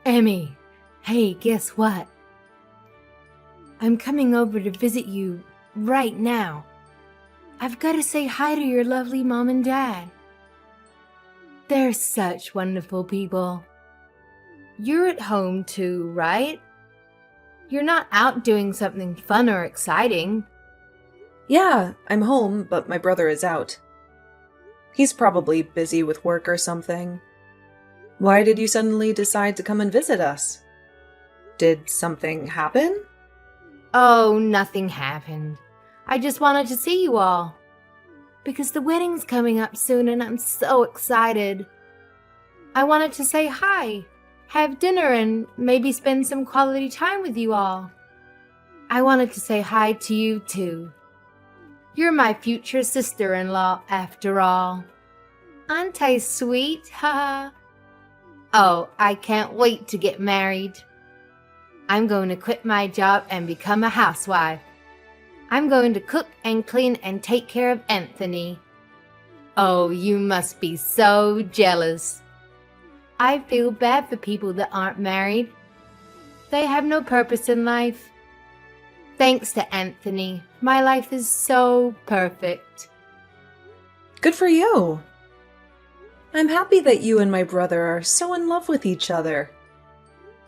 Emmy, hey, guess what? I'm coming over to visit you right now. I've got to say hi to your lovely mom and dad. They're such wonderful people. You're at home too, right? You're not out doing something fun or exciting. Yeah, I'm home, but my brother is out. He's probably busy with work or something. Why did you suddenly decide to come and visit us? Did something happen? Oh, nothing happened. I just wanted to see you all. Because the wedding's coming up soon and I'm so excited. I wanted to say hi, have dinner, and maybe spend some quality time with you all. I wanted to say hi to you too. You're my future sister-in-law after all. Aren't I sweet? Haha. Oh, I can't wait to get married. I'm going to quit my job and become a housewife. I'm going to cook and clean and take care of Anthony. Oh, you must be so jealous. I feel bad for people that aren't married. They have no purpose in life. Thanks to Anthony, my life is so perfect. Good for you. I'm happy that you and my brother are so in love with each other.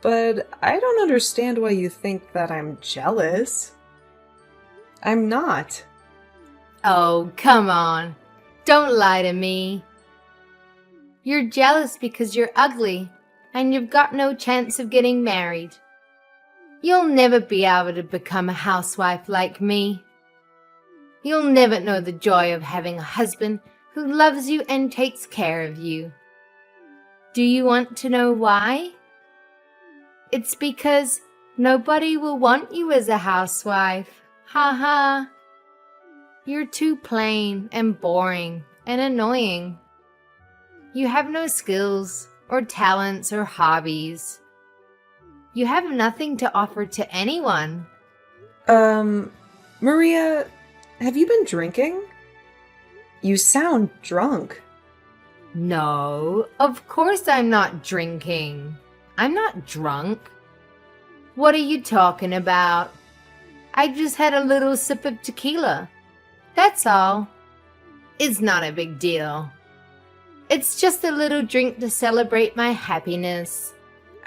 But I don't understand why you think that I'm jealous. I'm not. Oh, come on. Don't lie to me. You're jealous because you're ugly and you've got no chance of getting married. You'll never be able to become a housewife like me. You'll never know the joy of having a husband who loves you and takes care of you. Do you want to know why? It's because nobody will want you as a housewife. Ha ha. You're too plain and boring and annoying. You have no skills or talents or hobbies. You have nothing to offer to anyone. Maria, have you been drinking? You sound drunk. No, of course I'm not drinking. I'm not drunk. What are you talking about? I just had a little sip of tequila. That's all. It's not a big deal. It's just a little drink to celebrate my happiness.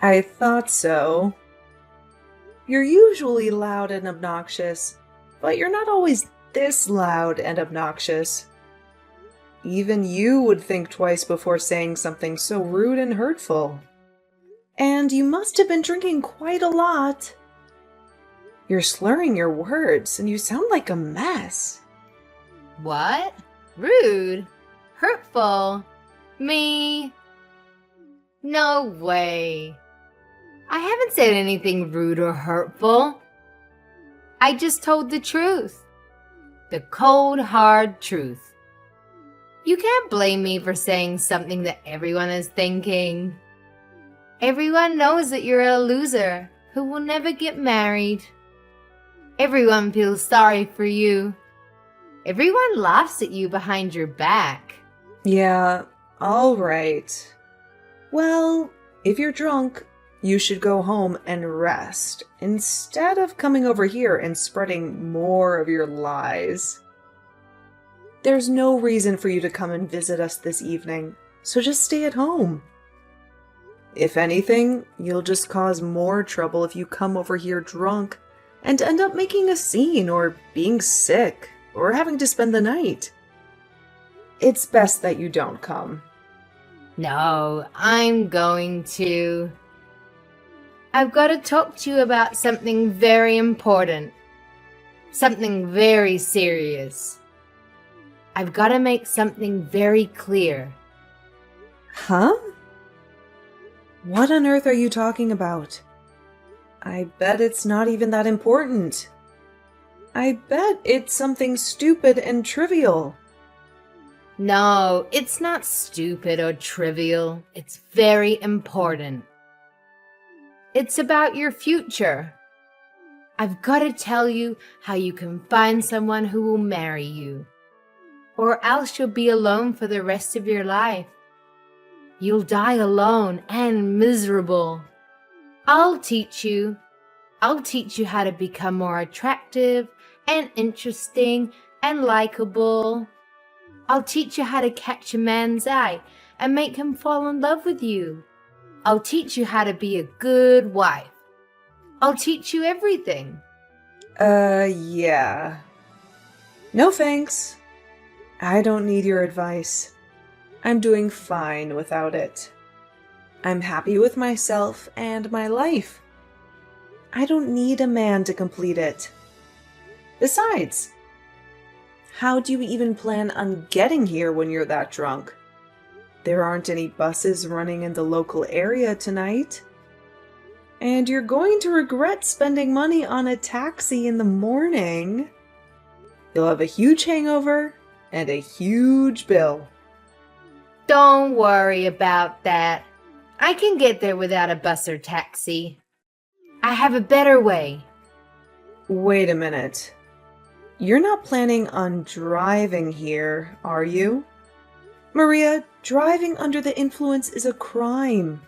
I thought so. You're usually loud and obnoxious, but you're not always this loud and obnoxious. Even you would think twice before saying something so rude and hurtful. And you must have been drinking quite a lot. You're slurring your words, and you sound like a mess. What? Rude? Hurtful? Me? No way. I haven't said anything rude or hurtful. I just told the truth. The cold, hard truth. You can't blame me for saying something that everyone is thinking. Everyone knows that you're a loser who will never get married. Everyone feels sorry for you. Everyone laughs at you behind your back. Yeah, all right. Well, if you're drunk, you should go home and rest instead of coming over here and spreading more of your lies. There's no reason for you to come and visit us this evening, so just stay at home. If anything, you'll just cause more trouble if you come over here drunk and end up making a scene or being sick or having to spend the night. It's best that you don't come. No, I'm going to. I've got to talk to you about something very important. Something very serious. I've got to make something very clear. Huh? What on earth are you talking about? I bet it's not even that important. I bet it's something stupid and trivial. No, it's not stupid or trivial. It's very important. It's about your future. I've got to tell you how you can find someone who will marry you. Or else you'll be alone for the rest of your life. You'll die alone and miserable. I'll teach you. I'll teach you how to become more attractive and interesting and likable. I'll teach you how to catch a man's eye and make him fall in love with you. I'll teach you how to be a good wife. I'll teach you everything. Yeah. No thanks. I don't need your advice. I'm doing fine without it. I'm happy with myself and my life. I don't need a man to complete it. Besides, how do you even plan on getting here when you're that drunk? There aren't any buses running in the local area tonight. And you're going to regret spending money on a taxi in the morning. You'll have a huge hangover and a huge bill. Don't worry about that. I can get there without a bus or taxi. I have a better way. Wait a minute. You're not planning on driving here, are you? Maria, driving under the influence is a crime.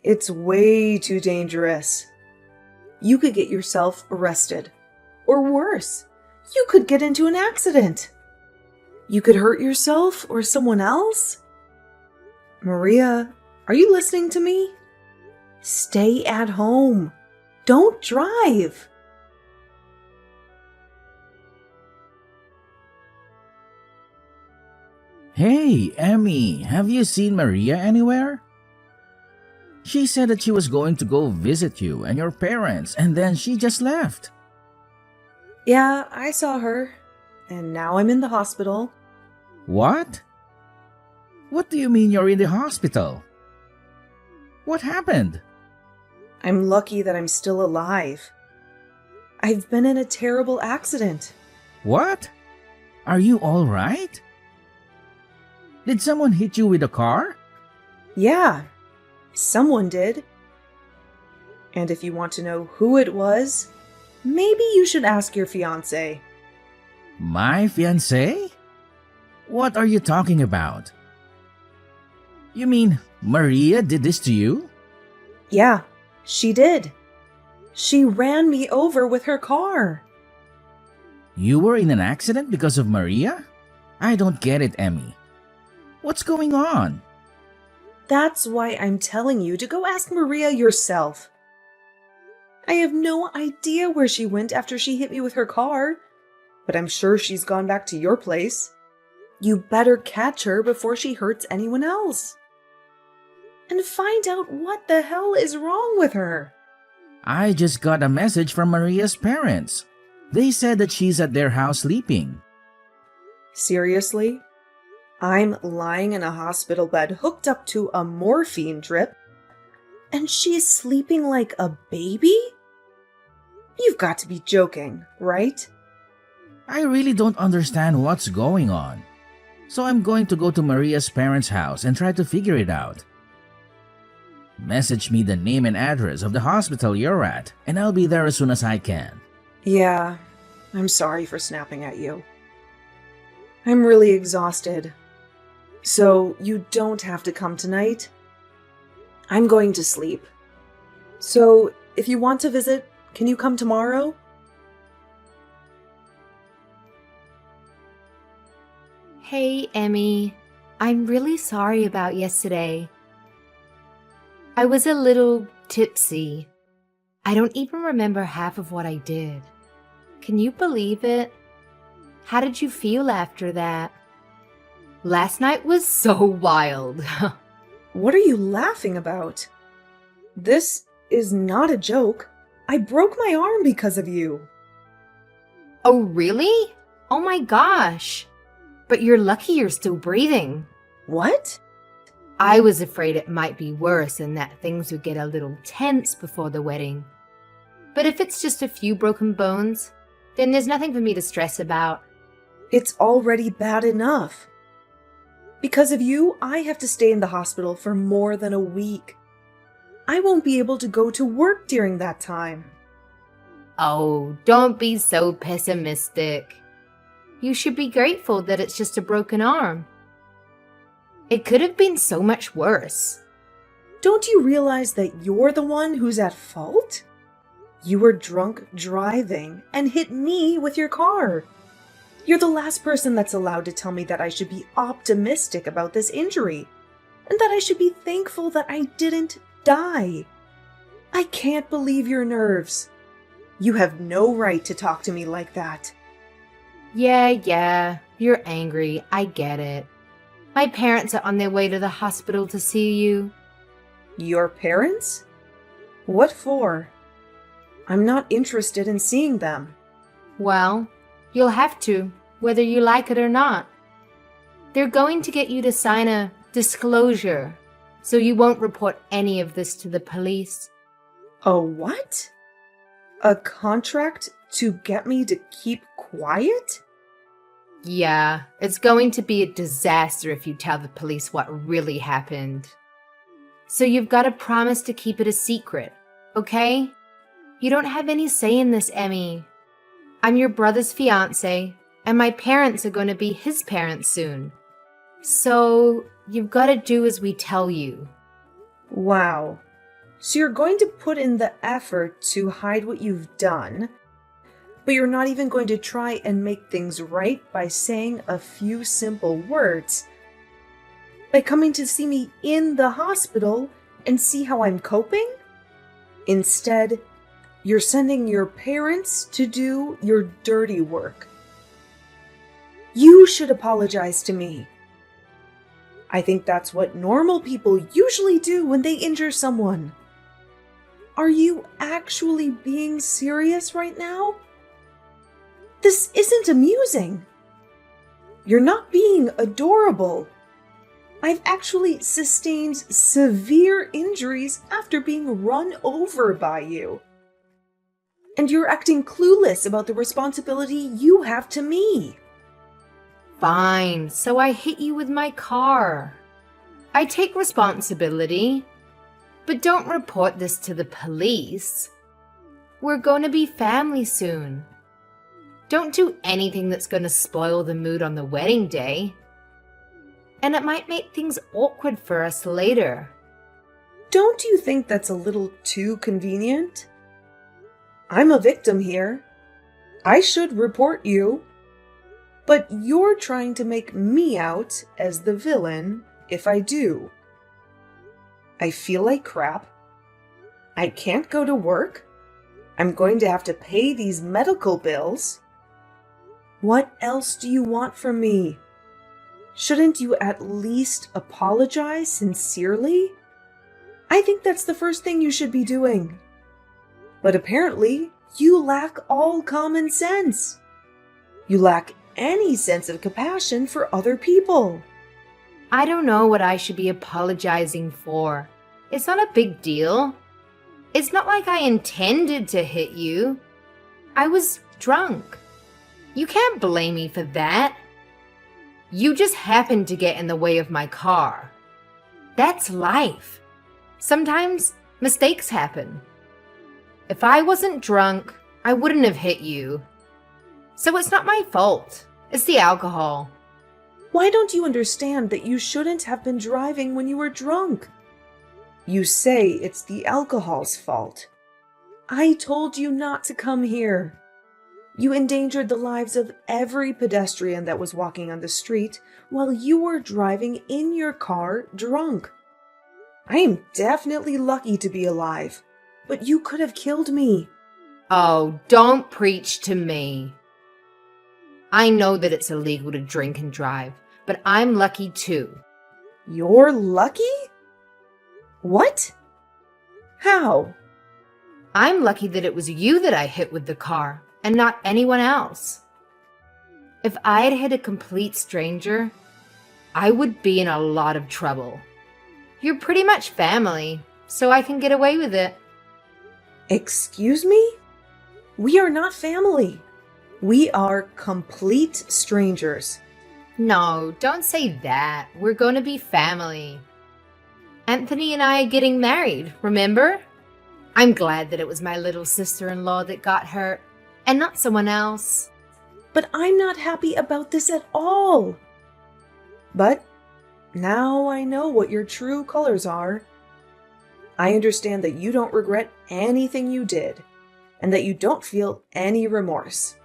It's way too dangerous. You could get yourself arrested. Or worse, you could get into an accident. You could hurt yourself or someone else. Maria, are you listening to me? Stay at home. Don't drive. Hey, Emmy, have you seen Maria anywhere? She said that she was going to go visit you and your parents, and then she just left. Yeah, I saw her. And now I'm in the hospital. What? What do you mean you're in the hospital? What happened? I'm lucky that I'm still alive. I've been in a terrible accident. What? Are you all right? Did someone hit you with a car? Yeah, someone did. And if you want to know who it was, maybe you should ask your fiancé. My fiancé? What are you talking about? You mean Maria did this to you? Yeah, she did. She ran me over with her car. You were in an accident because of Maria? I don't get it, Emmy. What's going on? That's why I'm telling you to go ask Maria yourself. I have no idea where she went after she hit me with her car, but I'm sure she's gone back to your place. You better catch her before she hurts anyone else. And find out what the hell is wrong with her. I just got a message from Maria's parents. They said that she's at their house sleeping. Seriously? I'm lying in a hospital bed hooked up to a morphine drip, and she's sleeping like a baby? You've got to be joking, right? I really don't understand what's going on. So I'm going to go to Maria's parents' house and try to figure it out. Message me the name and address of the hospital you're at, and I'll be there as soon as I can. Yeah, I'm sorry for snapping at you. I'm really exhausted. So you don't have to come tonight. I'm going to sleep. So if you want to visit, can you come tomorrow? Hey, Emmy. I'm really sorry about yesterday. I was a little tipsy. I don't even remember half of what I did. Can you believe it? How did you feel after that? Last night was so wild. What are you laughing about? This is not a joke. I broke my arm because of you. Oh, really? Oh my gosh. But you're lucky you're still breathing. What? I was afraid it might be worse and that things would get a little tense before the wedding. But if it's just a few broken bones, then there's nothing for me to stress about. It's already bad enough. Because of you, I have to stay in the hospital for more than a week. I won't be able to go to work during that time. Oh, don't be so pessimistic. You should be grateful that it's just a broken arm. It could have been so much worse. Don't you realize that you're the one who's at fault? You were drunk driving and hit me with your car. You're the last person that's allowed to tell me that I should be optimistic about this injury and that I should be thankful that I didn't die. I can't believe your nerves. You have no right to talk to me like that. Yeah, you're angry. I get it. My parents are on their way to the hospital to see you. Your parents? What for? I'm not interested in seeing them. Well, you'll have to, whether you like it or not. They're going to get you to sign a disclosure, so you won't report any of this to the police. A what? A contract to get me to keep quiet? Yeah, it's going to be a disaster if you tell the police what really happened. So you've got to promise to keep it a secret, okay? You don't have any say in this, Emmy. I'm your brother's fiancée, and my parents are going to be his parents soon. So you've got to do as we tell you. Wow. So you're going to put in the effort to hide what you've done, but you're not even going to try and make things right by saying a few simple words. By coming to see me in the hospital and see how I'm coping? Instead, you're sending your parents to do your dirty work. You should apologize to me. I think that's what normal people usually do when they injure someone. Are you actually being serious right now? This isn't amusing. You're not being adorable. I've actually sustained severe injuries after being run over by you. And you're acting clueless about the responsibility you have to me. Fine, so I hit you with my car. I take responsibility, but don't report this to the police. We're going to be family soon. Don't do anything that's going to spoil the mood on the wedding day. And it might make things awkward for us later. Don't you think that's a little too convenient? I'm a victim here. I should report you. But you're trying to make me out as the villain if I do. I feel like crap. I can't go to work. I'm going to have to pay these medical bills. What else do you want from me? Shouldn't you at least apologize sincerely? I think that's the first thing you should be doing. But apparently, you lack all common sense. You lack any sense of compassion for other people. I don't know what I should be apologizing for. It's not a big deal. It's not like I intended to hit you. I was drunk. You can't blame me for that. You just happened to get in the way of my car. That's life. Sometimes mistakes happen. If I wasn't drunk, I wouldn't have hit you. So it's not my fault. It's the alcohol. Why don't you understand that you shouldn't have been driving when you were drunk? You say it's the alcohol's fault. I told you not to come here. You endangered the lives of every pedestrian that was walking on the street while you were driving in your car drunk. I am definitely lucky to be alive, but you could have killed me. Oh, don't preach to me. I know that it's illegal to drink and drive, but I'm lucky too. You're lucky? What? How? I'm lucky that it was you that I hit with the car and not anyone else. If I had hit a complete stranger, I would be in a lot of trouble. You're pretty much family, so I can get away with it. Excuse me? We are not family. We are complete strangers. No, don't say that. We're going to be family. Anthony and I are getting married, remember? I'm glad that it was my little sister-in-law that got hurt, and not someone else. But I'm not happy about this at all. But now I know what your true colors are. I understand that you don't regret anything you did, and that you don't feel any remorse.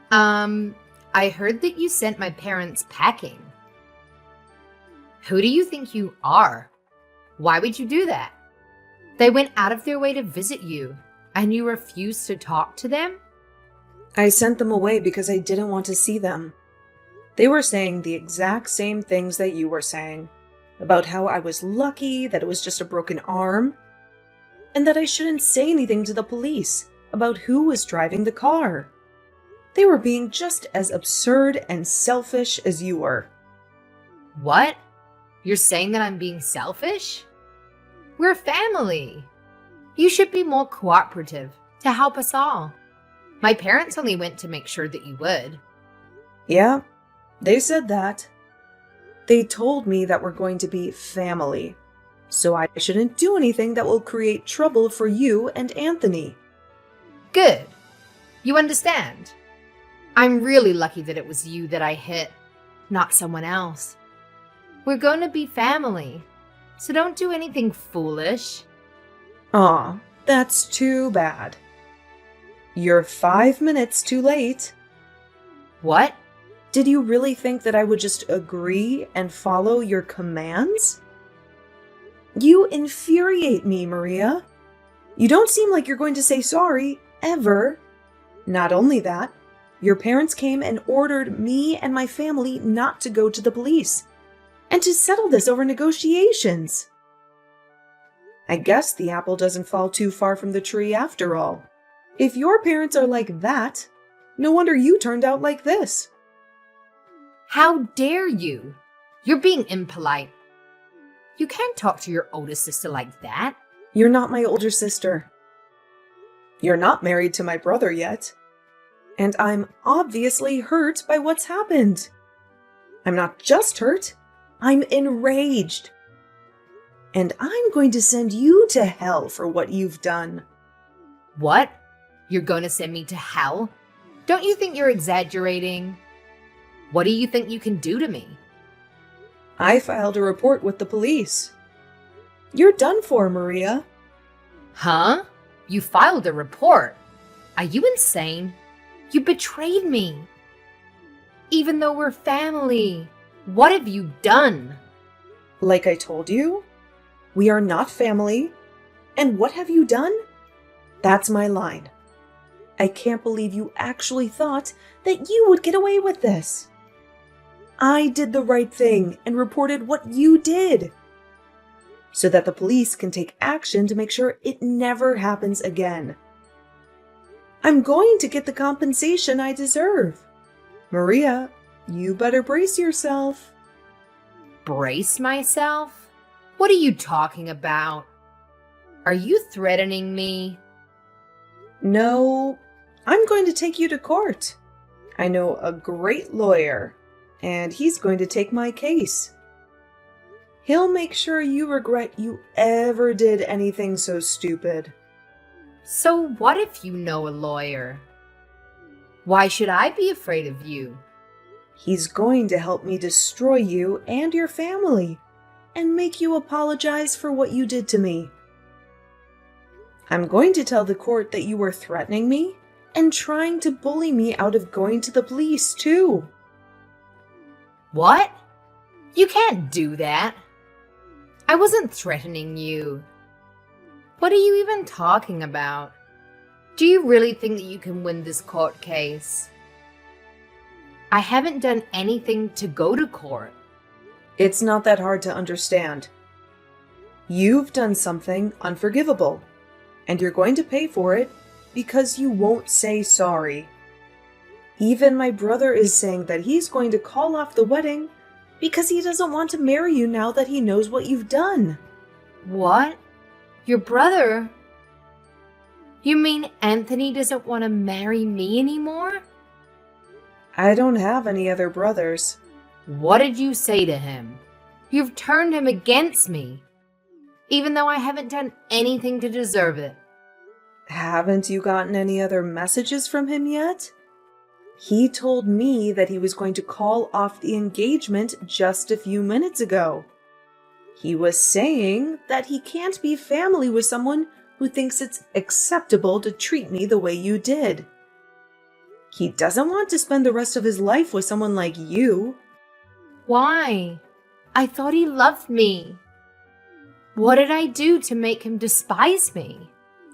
I heard that you sent my parents packing. Who do you think you are? Why would you do that? They went out of their way to visit you, and you refused to talk to them? I sent them away because I didn't want to see them. They were saying the exact same things that you were saying, about how I was lucky that it was just a broken arm, and that I shouldn't say anything to the police about who was driving the car. They were being just as absurd and selfish as you were. What? You're saying that I'm being selfish? We're family. You should be more cooperative to help us all. My parents only went to make sure that you would. Yeah, they said that. They told me that we're going to be family, so I shouldn't do anything that will create trouble for you and Anthony. Good. You understand? I'm really lucky that it was you that I hit, not someone else. We're going to be family, so don't do anything foolish. Aw, that's too bad. You're 5 minutes too late. What? Did you really think that I would just agree and follow your commands? You infuriate me, Maria. You don't seem like you're going to say sorry, ever. Not only that, your parents came and ordered me and my family not to go to the police, and to settle this over negotiations. I guess the apple doesn't fall too far from the tree after all. If your parents are like that, no wonder you turned out like this. How dare you? You're being impolite. You can't talk to your older sister like that. You're not my older sister. You're not married to my brother yet. And I'm obviously hurt by what's happened. I'm not just hurt, I'm enraged. And I'm going to send you to hell for what you've done. What? You're going to send me to hell? Don't you think you're exaggerating? What do you think you can do to me? I filed a report with the police. You're done for, Maria. Huh? You filed a report? Are you insane? You betrayed me. Even though we're family, what have you done? Like I told you, we are not family. And what have you done? That's my line. I can't believe you actually thought that you would get away with this. I did the right thing and reported what you did, so that the police can take action to make sure it never happens again. I'm going to get the compensation I deserve. Maria, you better brace yourself. Brace myself? What are you talking about? Are you threatening me? No, I'm going to take you to court. I know a great lawyer, and he's going to take my case. He'll make sure you regret you ever did anything so stupid. So what if you know a lawyer? Why should I be afraid of you? He's going to help me destroy you and your family, and make you apologize for what you did to me. I'm going to tell the court that you were threatening me and trying to bully me out of going to the police, too. What? You can't do that. I wasn't threatening you. What are you even talking about? Do you really think that you can win this court case? I haven't done anything to go to court. It's not that hard to understand. You've done something unforgivable, and you're going to pay for it because you won't say sorry. Even my brother is saying that he's going to call off the wedding because he doesn't want to marry you now that he knows what you've done. What? Your brother? You mean Anthony doesn't want to marry me anymore? I don't have any other brothers. What did you say to him? You've turned him against me, even though I haven't done anything to deserve it. Haven't you gotten any other messages from him yet? He told me that he was going to call off the engagement just a few minutes ago. He was saying that he can't be family with someone who thinks it's acceptable to treat me the way you did. He doesn't want to spend the rest of his life with someone like you. Why? I thought he loved me. What did I do to make him despise me?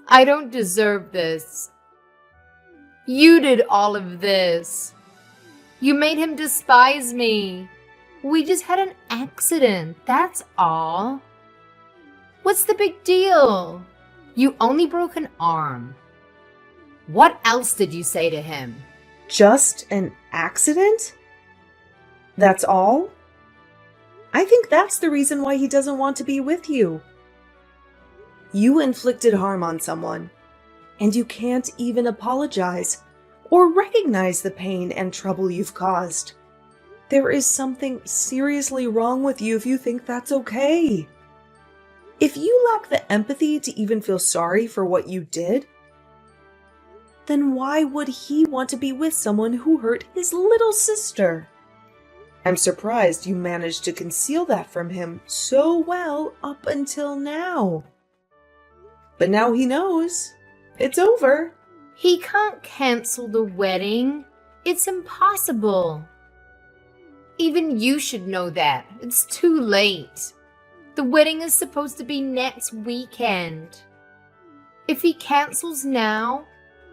I don't deserve this. You did all of this. You made him despise me. We just had an accident, that's all. What's the big deal? You only broke an arm. What else did you say to him? Just an accident? That's all? I think that's the reason why he doesn't want to be with you. You inflicted harm on someone, and you can't even apologize or recognize the pain and trouble you've caused. There is something seriously wrong with you if you think that's okay. If you lack the empathy to even feel sorry for what you did, then why would he want to be with someone who hurt his little sister? I'm surprised you managed to conceal that from him so well up until now. But now he knows. It's over. He can't cancel the wedding. It's impossible. Even you should know that. It's too late. The wedding is supposed to be next weekend. If he cancels now,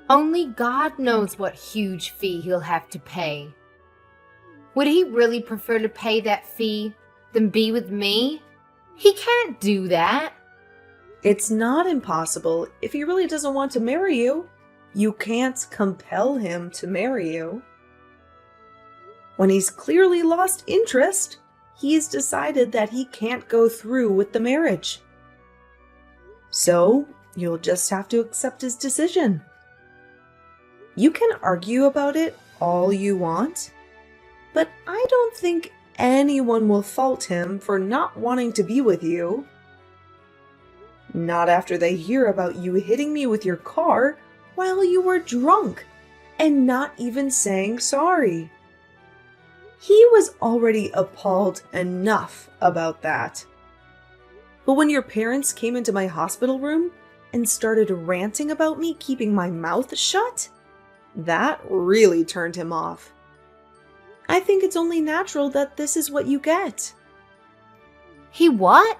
only God knows what huge fee he'll have to pay. Would he really prefer to pay that fee than be with me? He can't do that. It's not impossible if he really doesn't want to marry you. You can't compel him to marry you. When he's clearly lost interest, he's decided that he can't go through with the marriage. So, you'll just have to accept his decision. You can argue about it all you want, but I don't think anyone will fault him for not wanting to be with you. Not after they hear about you hitting me with your car while you were drunk and not even saying sorry. He was already appalled enough about that. But when your parents came into my hospital room and started ranting about me keeping my mouth shut, that really turned him off. I think it's only natural that this is what you get. He what?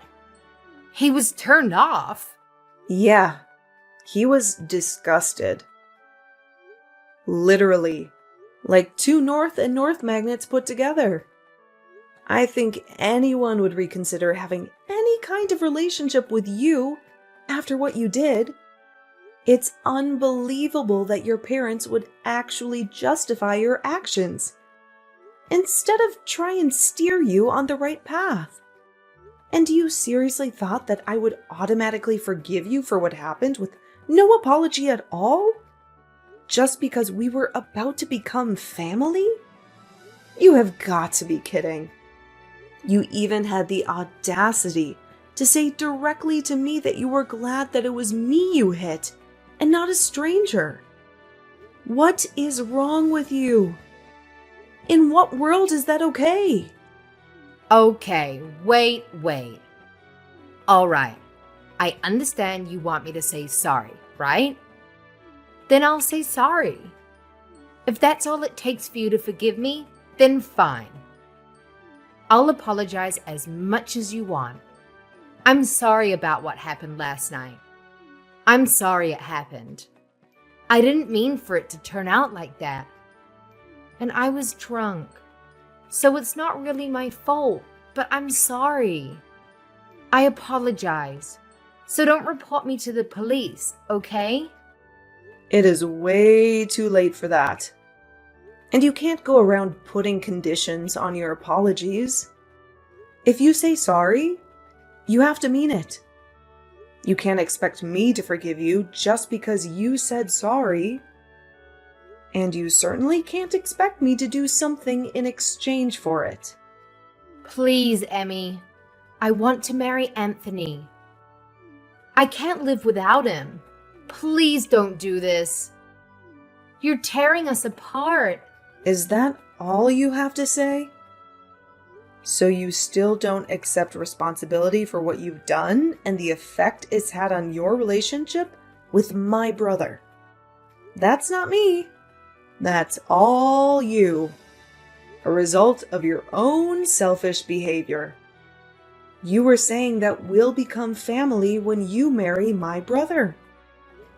He was turned off. Yeah, he was disgusted. Literally, like two north and north magnets put together. I think anyone would reconsider having any kind of relationship with you after what you did. It's unbelievable that your parents would actually justify your actions instead of try and steer you on the right path. And you seriously thought that I would automatically forgive you for what happened with no apology at all? Just because we were about to become family? You have got to be kidding. You even had the audacity to say directly to me that you were glad that it was me you hit and not a stranger. What is wrong with you? In what world is that okay? Okay, wait. All right, I understand you want me to say sorry, right? Then I'll say sorry. If that's all it takes for you to forgive me, then fine. I'll apologize as much as you want. I'm sorry about what happened last night. I'm sorry it happened. I didn't mean for it to turn out like that. And I was drunk. So it's not really my fault, but I'm sorry. I apologize. So don't report me to the police, okay? It is way too late for that. And you can't go around putting conditions on your apologies. If you say sorry, you have to mean it. You can't expect me to forgive you just because you said sorry. And you certainly can't expect me to do something in exchange for it. Please, Emmy. I want to marry Anthony. I can't live without him. Please don't do this. You're tearing us apart. Is that all you have to say? So you still don't accept responsibility for what you've done and the effect it's had on your relationship with my brother? That's not me. That's all you. A result of your own selfish behavior. You were saying that we'll become family when you marry my brother.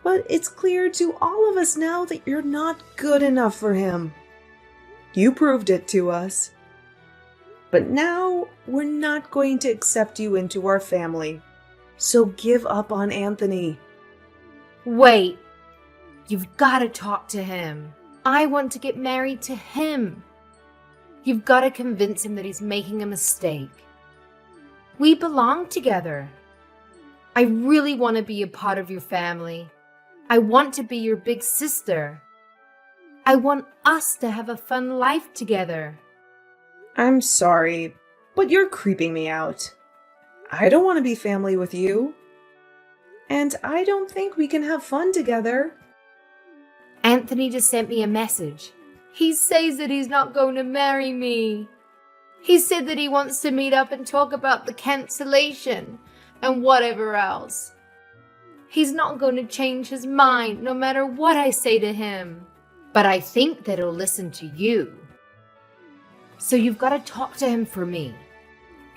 But it's clear to all of us now that you're not good enough for him. You proved it to us. But now we're not going to accept you into our family. So give up on Anthony. Wait. You've got to talk to him. I want to get married to him. You've got to convince him that he's making a mistake. We belong together. I really want to be a part of your family. I want to be your big sister. I want us to have a fun life together. I'm sorry, but you're creeping me out. I don't want to be family with you. And I don't think we can have fun together. Anthony just sent me a message. He says that he's not going to marry me. He said that he wants to meet up and talk about the cancellation and whatever else. He's not going to change his mind no matter what I say to him. But I think that he'll listen to you. So you've got to talk to him for me.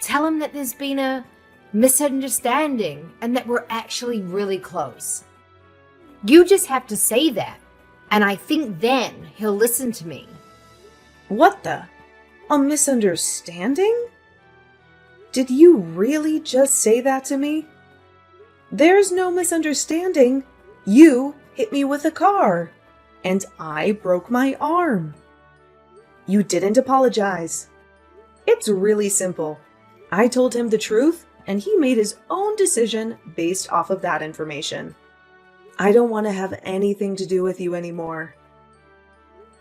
Tell him that there's been a misunderstanding and that we're actually really close. You just have to say that. And I think then he'll listen to me. What the? A misunderstanding? Did you really just say that to me? There's no misunderstanding. You hit me with a car, and I broke my arm. You didn't apologize. It's really simple. I told him the truth, and he made his own decision based off of that information. I don't want to have anything to do with you anymore.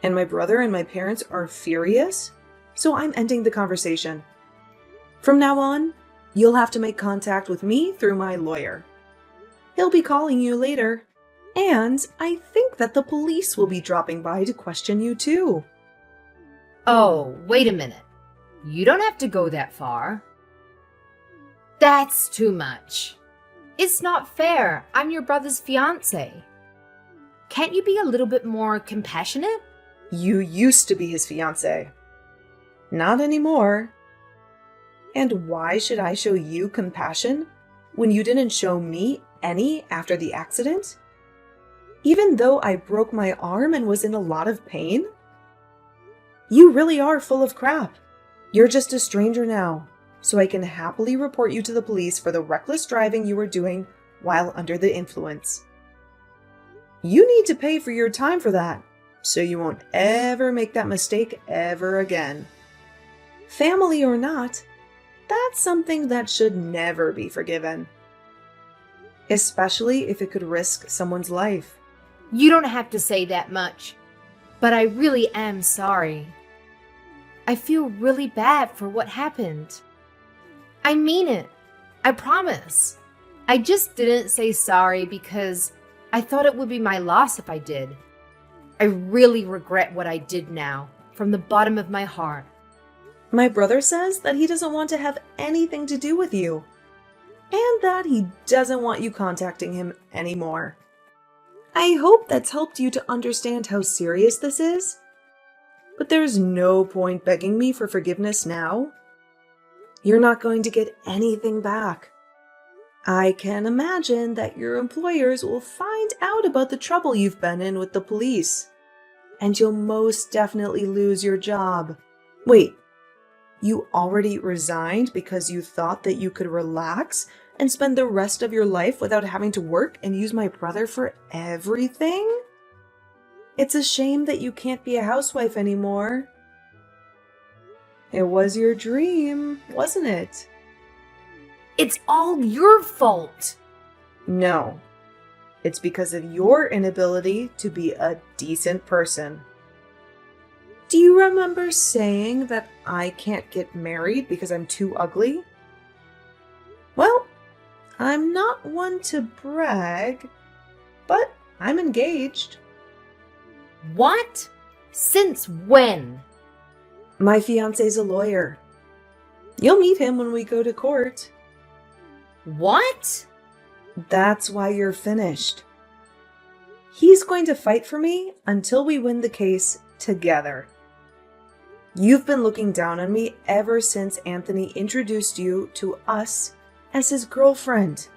And my brother and my parents are furious, so I'm ending the conversation. From now on, you'll have to make contact with me through my lawyer. He'll be calling you later, and I think that the police will be dropping by to question you too. Oh, wait a minute. You don't have to go that far. That's too much. It's not fair. I'm your brother's fiancée. Can't you be a little bit more compassionate? You used to be his fiancée. Not anymore. And why should I show you compassion when you didn't show me any after the accident? Even though I broke my arm and was in a lot of pain? You really are full of crap. You're just a stranger now, so I can happily report you to the police for the reckless driving you were doing while under the influence. You need to pay for your time for that, so you won't ever make that mistake ever again. Family or not, that's something that should never be forgiven. Especially if it could risk someone's life. You don't have to say that much, but I really am sorry. I feel really bad for what happened. I mean it. I promise. I just didn't say sorry because I thought it would be my loss if I did. I really regret what I did now, from the bottom of my heart. My brother says that he doesn't want to have anything to do with you, and that he doesn't want you contacting him anymore. I hope that's helped you to understand how serious this is, but there's no point begging me for forgiveness now. You're not going to get anything back. I can imagine that your employers will find out about the trouble you've been in with the police, and you'll most definitely lose your job. Wait, you already resigned because you thought that you could relax and spend the rest of your life without having to work and use my brother for everything? It's a shame that you can't be a housewife anymore. It was your dream, wasn't it? It's all your fault. No. It's because of your inability to be a decent person. Do you remember saying that I can't get married because I'm too ugly? Well, I'm not one to brag, but I'm engaged. What? Since when? My fiancé's a lawyer. You'll meet him when we go to court. What? That's why you're finished. He's going to fight for me until we win the case together. You've been looking down on me ever since Anthony introduced you to us as his girlfriend.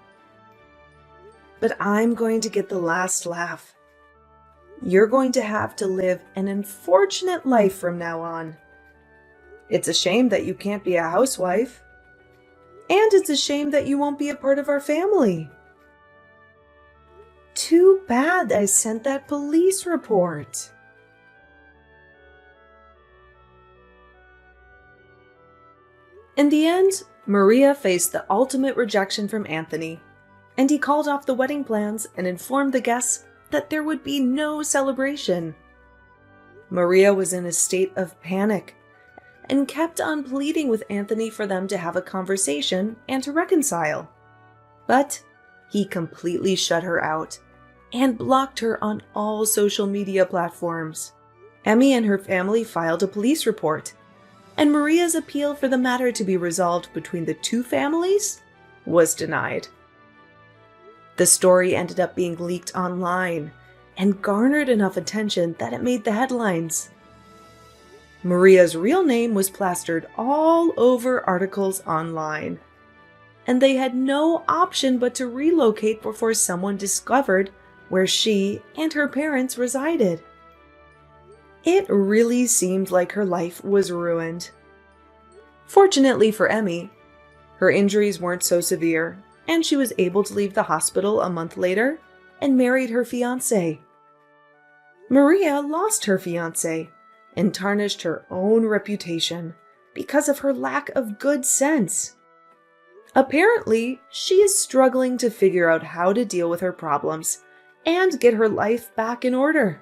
But I'm going to get the last laugh. You're going to have to live an unfortunate life from now on. It's a shame that you can't be a housewife. And it's a shame that you won't be a part of our family. Too bad I sent that police report. In the end, Maria faced the ultimate rejection from Anthony, and he called off the wedding plans and informed the guests that there would be no celebration. Maria was in a state of panic and kept on pleading with Anthony for them to have a conversation and to reconcile. But he completely shut her out and blocked her on all social media platforms. Emmy and her family filed a police report, and Maria's appeal for the matter to be resolved between the two families was denied. The story ended up being leaked online and garnered enough attention that it made the headlines. Maria's real name was plastered all over articles online, and they had no option but to relocate before someone discovered where she and her parents resided. It really seemed like her life was ruined. Fortunately for Emmy, her injuries weren't so severe, and she was able to leave the hospital a month later and married her fiancé. Maria lost her fiancé and tarnished her own reputation because of her lack of good sense. Apparently, she is struggling to figure out how to deal with her problems and get her life back in order.